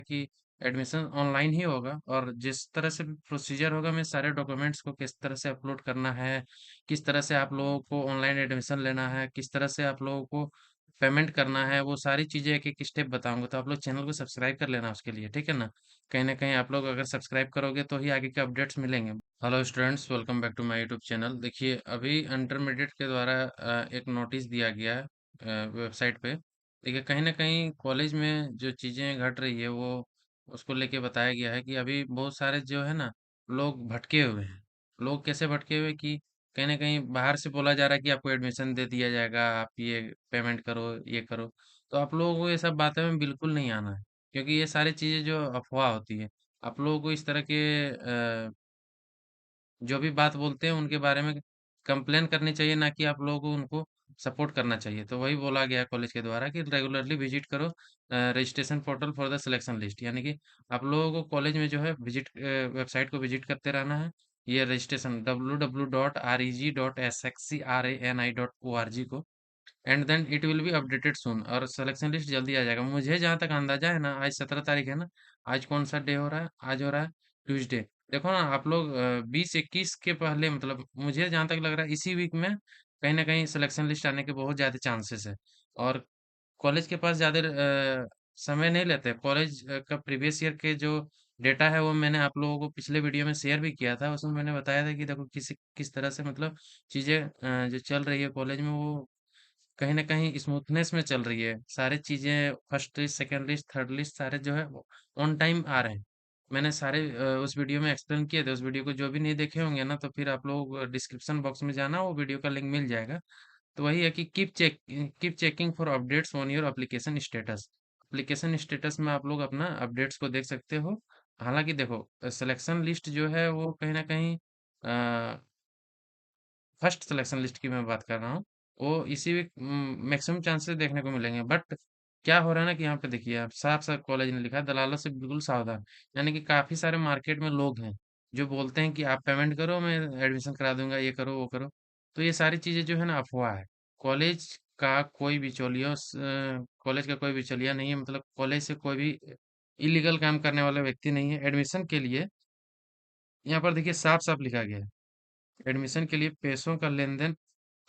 कि admission online ही होगा और जिस तरह से भी प्रोसीजर होगा मैं सारे डॉक्यूमेंट्स को किस तरह से अपलोड करना है, किस तरह से आप लोगों को ऑनलाइन एडमिशन लेना है, किस तरह से आप लोगों को पेमेंट करना है, वो सारी चीज़ें एक-एक स्टेप बताऊँगा। तो आप लोग चैनल को सब्सक्राइब कर लेना उसके लिए, ठीक है ना? कहीं न कहीं आप लोग अगर सब्सक्राइब करोगे तो ही आगे के अपडेट्स मिलेंगे। Hello students, welcome back to my YouTube channel. देखिए, अभी इंटरमीडिएट के द्वारा एक नोटिस दिया गया है वेबसाइट पे। देखिए, कहीं न कहीं कॉलेज में जो चीज़ें घट रही है वो उसको लेके बताया गया है कि अभी बहुत सारे जो है ना लोग भटके हुए हैं। लोग कैसे भटके हुए कि कहीं न कहीं बाहर से बोला जा रहा है कि आपको एडमिशन दे दिया जाएगा, आप ये पेमेंट करो, ये करो। तो आप लोगों को ये सब बातों में बिल्कुल नहीं आना है, क्योंकि ये सारी चीज़ें जो अफ़वाह होती है। आप लोगों को इस तरह के जो भी बात बोलते हैं उनके बारे में कंप्लेन करनी चाहिए, ना कि आप लोगों को उनको सपोर्ट करना चाहिए। तो वही बोला गया कॉलेज के द्वारा कि रेगुलरली विजिट करो registration portal for the selection list, यानी कि आप लोगों को कॉलेज में जो है विजिट वेबसाइट को विजिट करते रहना है। ये रजिस्ट्रेशन www.reg.sxcrani.org को, and then it will be updated soon, और सिलेक्शन लिस्ट जल्दी आ जाएगा। मुझे जहाँ तक अंदाजा है ना, आज 17 तारीख है ना, आज कौन सा डे हो रहा है? आज हो रहा है ट्यूसडे। देखो ना आप लोग 20-21 के पहले, मतलब मुझे जहाँ तक लग रहा है इसी वीक में कहीं ना कहीं सिलेक्शन लिस्ट आने के बहुत ज़्यादा चांसेस है। और कॉलेज के पास ज़्यादा समय नहीं लेते। कॉलेज का प्रीवियस ईयर के जो डेटा है वो मैंने आप लोगों को पिछले वीडियो में शेयर भी किया था। उसमें मैंने बताया था कि देखो किस किस तरह से, मतलब चीज़ें जो चल रही है कॉलेज में, वो कहीं न कहीं स्मूथनेस में चल रही है। सारी चीज़ें first list, second list, third list सारे जो है वो ऑन टाइम आ रहे हैं। मैंने सारे उस वीडियो में एक्सप्लेन किए थे। उस वीडियो को जो भी नहीं देखे होंगे ना, तो फिर आप लोग डिस्क्रिप्शन बॉक्स में जाना, वो वीडियो का लिंक मिल जाएगा। तो वही है कि keep checking for updates on your application status. Application status में आप लोग अपना अपडेट्स को देख सकते हो। हालाँकि देखो, सिलेक्शन लिस्ट जो है वो कहीं न कहीं अ फर्स्ट सिलेक्शन लिस्ट की मैं बात कर रहा हूँ, वो इसी वीक मैक्सिमम चांसेस देखने को मिलेंगे। बट क्या हो रहा है ना कि यहाँ पे देखिए, आप साफ-साफ कॉलेज ने लिखा है, दलालों से बिल्कुल सावधान। यानी कि काफ़ी सारे मार्केट में लोग हैं, जो बोलते हैं कि आप पेमेंट करो, मैं एडमिशन करा दूँगा, ये करो, वो करो। तो ये सारी चीज़ें जो है ना अफ़वाह है। कॉलेज का कोई बिचौलियों कॉलेज का कोई बिचौलिया नहीं है, मतलब कॉलेज से कोई भी इल्लीगल काम करने वाला व्यक्ति नहीं है। एडमिशन के लिए यहाँ पर देखिए साफ-साफ लिखा गया है, एडमिशन के लिए पैसों का लेन-देन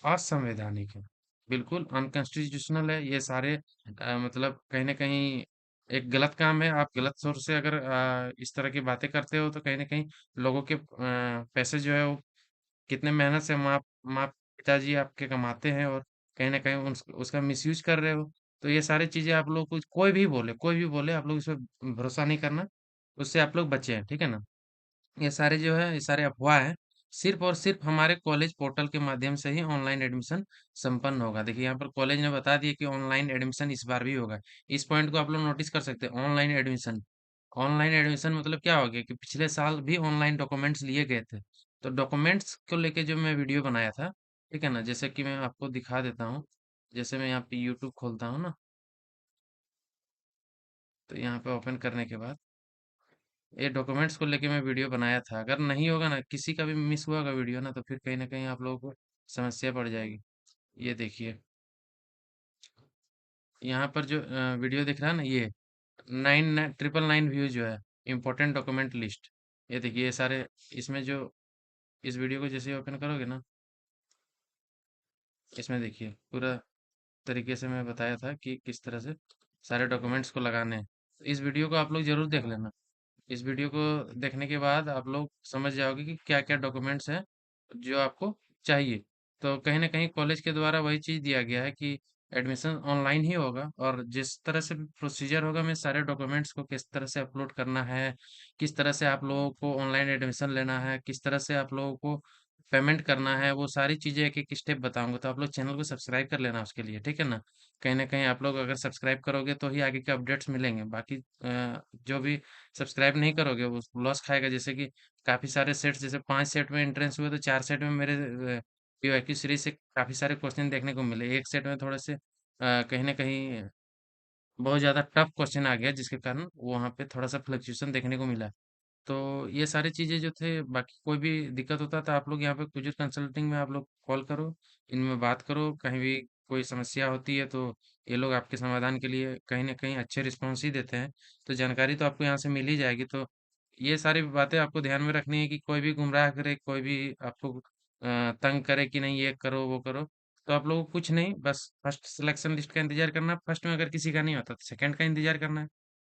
असंवैधानिक है, बिल्कुल अनकॉन्स्टिट्यूशनल है ये सारे। मतलब कहीं न कहीं एक गलत काम है। आप गलत सोर्स से अगर इस तरह की बातें करते हो तो कहीं न कहीं लोगों के पैसे जो है वो कितने मेहनत से माँ पिताजी आपके कमाते हैं, और कहीं न कहीं उसका मिसयूज़ कर रहे हो। तो ये सारी चीज़ें आप लोग को कोई भी बोले, आप लोग इस पे भरोसा नहीं करना, उससे आप लोग बचें, ठीक है ना? ये सारे जो है, ये सारे अफ़वाह हैं। सिर्फ़ और सिर्फ़ हमारे कॉलेज पोर्टल के माध्यम से ही ऑनलाइन एडमिशन संपन्न होगा। देखिए, यहाँ पर कॉलेज ने बता दिया कि ऑनलाइन एडमिशन इस बार भी होगा। इस पॉइंट को आप लोग नोटिस कर सकते हैं, ऑनलाइन एडमिशन। ऑनलाइन एडमिशन मतलब क्या हो गया कि पिछले साल भी ऑनलाइन डॉक्यूमेंट्स लिए गए थे। तो डॉक्यूमेंट्स को लेके जो मैं वीडियो बनाया था, ठीक है ना? जैसे कि मैं आपको दिखा देता हूँ। जैसे मैं यहाँ पे यूट्यूब खोलता हूँ ना, तो यहाँ पे ओपन करने के बाद ये डॉक्यूमेंट्स को लेके मैं वीडियो बनाया था। अगर नहीं होगा ना, किसी का भी मिस हुआ होगा वीडियो ना, तो फिर कहीं न कहीं आप लोगों को समस्या पड़ जाएगी। ये देखिए, यहाँ पर जो वीडियो दिख रहा है ना, ये 999 व्यूज़ जो है, इम्पोर्टेंट डॉक्यूमेंट लिस्ट। ये देखिए, ये सारे इसमें जो इस वीडियो को जैसे ही ओपन करोगे ना, इसमें देखिए पूरा तरीके से मैं बताया था कि किस तरह से सारे डॉक्यूमेंट्स को लगाने हैं। तो इस वीडियो को आप लोग ज़रूर देख लेना। इस वीडियो को देखने के बाद आप लोग समझ जाओगे कि क्या-क्या डॉक्यूमेंट्स हैं जो आपको चाहिए। तो कहीं न कहीं कॉलेज के द्वारा वही चीज़ दिया गया है कि एडमिशन ऑनलाइन ही होगा, और जिस तरह से भी प्रोसीजर होगा मैं सारे डॉक्यूमेंट्स को किस तरह से अपलोड करना है, किस तरह से आप लोगों को ऑनलाइन एडमिशन लेना है, किस तरह से आप लोगों को पेमेंट करना है, वो सारी चीज़ें एक-एक स्टेप बताऊँगा। तो आप लोग चैनल को सब्सक्राइब कर लेना उसके लिए, ठीक है ना? कहीं न कहीं आप लोग अगर सब्सक्राइब करोगे तो ही आगे के अपडेट्स मिलेंगे। बाकी जो भी सब्सक्राइब नहीं करोगे वो लॉस खाएगा। जैसे कि काफ़ी सारे सेट्स, जैसे 5 सेट में एंट्रेंस हुए तो 4 सेट में मेरे पीवाईक्यू सीरीज से काफ़ी सारे क्वेश्चन देखने को मिले। एक सेट में थोड़े से कहीं न कहीं बहुत ज़्यादा टफ क्वेश्चन आ गया, जिसके कारण वहाँ पे थोड़ा-सा फ्लक्चुएशन देखने को मिला। तो ये सारी चीज़ें जो थे, बाकी कोई भी दिक्कत होता है तो आप लोग यहाँ पे कुजूर कंसल्टिंग में आप लोग कॉल करो, इनमें बात करो। कहीं भी कोई समस्या होती है तो ये लोग आपके समाधान के लिए कहीं न कहीं अच्छे रिस्पॉन्स ही देते हैं। तो जानकारी तो आपको यहाँ से मिल ही जाएगी। तो ये सारी बातें आपको ध्यान में रखनी है कि कोई भी गुमराह करे, कोई भी आपको तंग करे कि नहीं ये करो, वो करो। तो आप लोगों को कुछ नहीं, बस फर्स्ट सिलेक्शन लिस्ट का इंतज़ार करना है। फर्स्ट में अगर किसी का नहीं होता तो सेकंड का इंतज़ार करना है।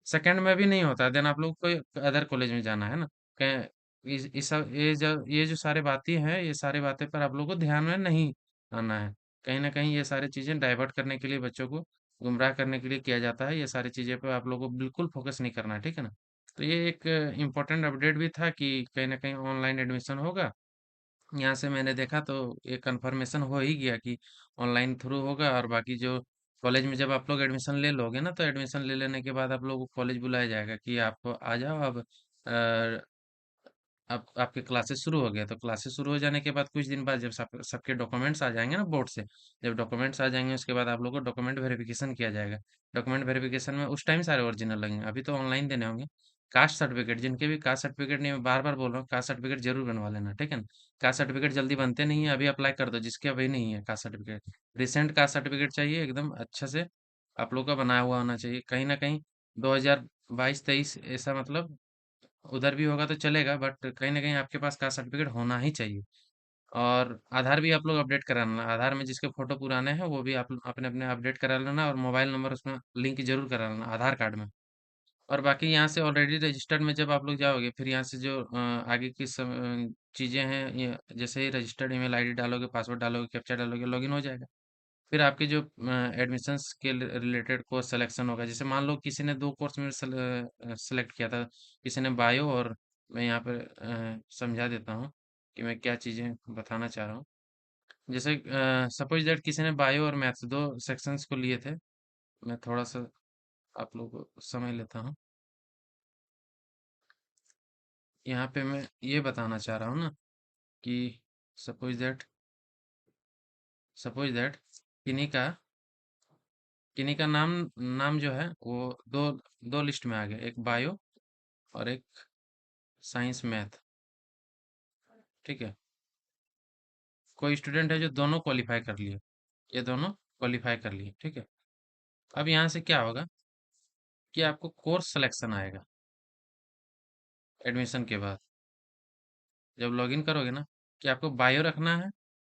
सेकंड में भी नहीं होता देन आप लोग को अदर कॉलेज में जाना है ना। कै इस सब ये जो सारी बातें हैं, ये सारी बातें पर आप लोगों को ध्यान में नहीं आना है। कहीं न कहीं ये सारी चीज़ें डाइवर्ट करने के लिए बच्चों को गुमराह करने के लिए किया जाता है। ये सारी चीज़ें पे आप लोगों को बिल्कुल फ़ोकस नहीं करना है, ठीक है ना? तो ये एक इम्पोर्टेंट अपडेट भी था कि कहीं न कहीं ऑनलाइन एडमिशन होगा। यहाँ से मैंने देखा तो ये कन्फर्मेशन हो ही गया कि ऑनलाइन थ्रू होगा। और बाकी जो कॉलेज में जब आप लोग एडमिशन ले लोगे ना, तो एडमिशन ले लेने के बाद आप लोगों को कॉलेज बुलाया जाएगा कि आप आ जाओ अब अब आपके क्लासेस शुरू हो गया। तो क्लासेस शुरू हो जाने के बाद कुछ दिन बाद जब सबके डॉक्यूमेंट्स आ जाएंगे ना बोर्ड से, जब डॉक्यूमेंट्स आ जाएंगे उसके बाद आप लोगों को डॉक्यूमेंट वेरिफिकेशन किया जाएगा। डॉक्यूमेंट वेरिफिकेशन में उस टाइम सारे ओरिजिनल लगेंगे, अभी तो ऑनलाइन देने होंगे। कास्ट सर्टिफिकेट, जिनके भी कास्ट सर्टिफिकेट नहीं, मैं बार बार बोल रहा हूँ, कास्ट सर्टिफिकेट जरूर बनवा लेना, ठीक है ना। कास्ट सर्टिफिकेट जल्दी बनते नहीं है, अभी अप्लाई कर दो जिसके अभी नहीं है caste certificate. Recent caste certificate चाहिए, एकदम अच्छा से आप लोग का बनाया हुआ होना चाहिए। कहीं ना कहीं 2022-23 ऐसा मतलब उधर भी होगा तो चलेगा, बट कहीं न कहीं आपके पास कास्ट सर्टिफ़िकेट होना ही चाहिए। और आधार भी आप लोग अपडेट करा लेना। आधार में जिसके फ़ोटो पुराने हैं वो भी आप अपने-अपने अपडेट करा लेना, और मोबाइल नंबर उसमें लिंक ज़रूर करा लेना आधार कार्ड में। और बाकी यहाँ से ऑलरेडी रजिस्टर्ड में जब आप लोग जाओगे, फिर यहाँ से जो आगे की चीज़ें हैं, ये जैसे ही रजिस्टर्ड ईमेल आईडी डालोगे, पासवर्ड डालोगे, कैप्चा डालोगे, लॉगिन हो जाएगा। फिर आपके जो एडमिशन्स के रिलेटेड कोर्स सिलेक्शन होगा, जैसे मान लो किसी ने 2 कोर्स में सेलेक्ट किया था, किसी ने बायो, और मैं यहाँ पे समझा देता हूँ कि मैं क्या चीज़ें बताना चाह रहा हूँ। जैसे सपोज़ दैट किसी ने बायो और मैथ्स 2 सेक्शंस को लिए थे। मैं थोड़ा-सा आप लोगों को समझ लेता हूँ। यहाँ पे मैं ये बताना चाह रहा हूँ ना कि सपोज़ दैट सपोज़ दैट किन्हीं का किन्हीं का नाम नाम जो है वो 2 लिस्ट में आ गया, एक बायो और एक साइंस मैथ, ठीक है। कोई स्टूडेंट है जो दोनों क्वालिफाई कर लिए, ये दोनों क्वालिफाई कर लिए, ठीक है। अब यहाँ से क्या होगा कि आपको कोर्स सिलेक्शन आएगा एडमिशन के बाद, जब लॉगिन करोगे ना, कि आपको बायो रखना है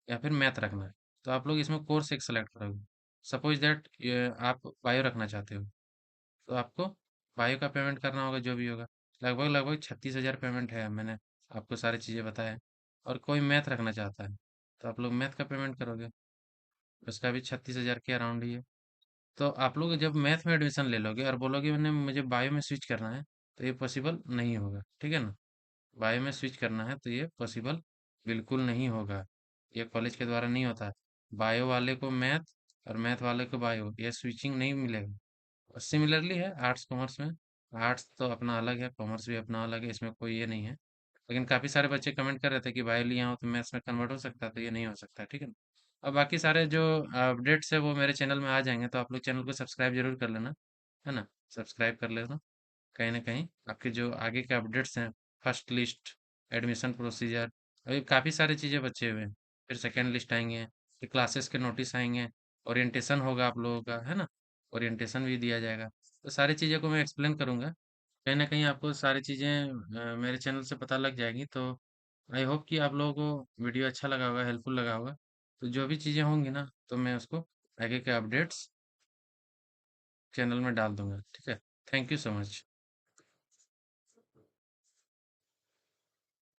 या फिर मैथ रखना है। तो आप लोग इसमें कोर्स एक सेलेक्ट करोगे। सपोज दैट आप बायो रखना चाहते हो, तो आपको बायो का पेमेंट करना होगा जो भी होगा। लगभग लगभग 36,000 पेमेंट है, मैंने आपको सारी चीज़ें बताया। और कोई मैथ रखना चाहता है तो आप लोग मैथ का पेमेंट करोगे, उसका भी 36,000 के अराउंड ही है। तो आप लोग जब मैथ में एडमिशन ले लोगे और बोलोगे मैंने मुझे बायो में स्विच करना है, तो ये पॉसिबल नहीं होगा, ठीक है ना। बायो में स्विच करना है तो ये पॉसिबल बिल्कुल नहीं होगा, ये कॉलेज के द्वारा नहीं होता है। बायो वाले को मैथ और मैथ वाले को बायो, ये स्विचिंग नहीं मिलेगा। और सिमिलरली है आर्ट्स कॉमर्स में। आर्ट्स तो अपना अलग है, कॉमर्स भी अपना अलग है, इसमें कोई ये नहीं है। लेकिन काफ़ी सारे बच्चे कमेंट कर रहे थे कि बायो लिया हो तो मैथ्स में कन्वर्ट हो सकता है, तो ये नहीं हो सकता, ठीक है ना। और बाकी सारे जो अपडेट्स है वो मेरे चैनल में आ जाएंगे, तो आप लोग चैनल को सब्सक्राइब जरूर कर लेना, है ना। सब्सक्राइब कर लेना। कहीं न कहीं आपके जो आगे के अपडेट्स हैं, फर्स्ट लिस्ट, एडमिशन प्रोसीजर, अभी काफ़ी सारी चीज़ें बचे हुए हैं। फिर सेकंड लिस्ट आएँगे, फिर क्लासेस के नोटिस आएँगे, ओरिएंटेशन होगा आप लोगों का, है ना? ओरिएंटेशन भी दिया जाएगा। तो सारी चीज़ों को मैं एक्सप्लेन करूँगा। कहीं न कहीं आपको सारी चीज़ें मेरे चैनल से पता लग जाएँगी। तो आई होप कि आप लोगों को वीडियो अच्छा लगा होगा, हेल्पफुल लगा होगा। तो जो भी चीज़ें होंगी ना, तो मैं उसको आगे के अपडेट्स चैनल में डाल दूँगा, ठीक है? Thank you so much.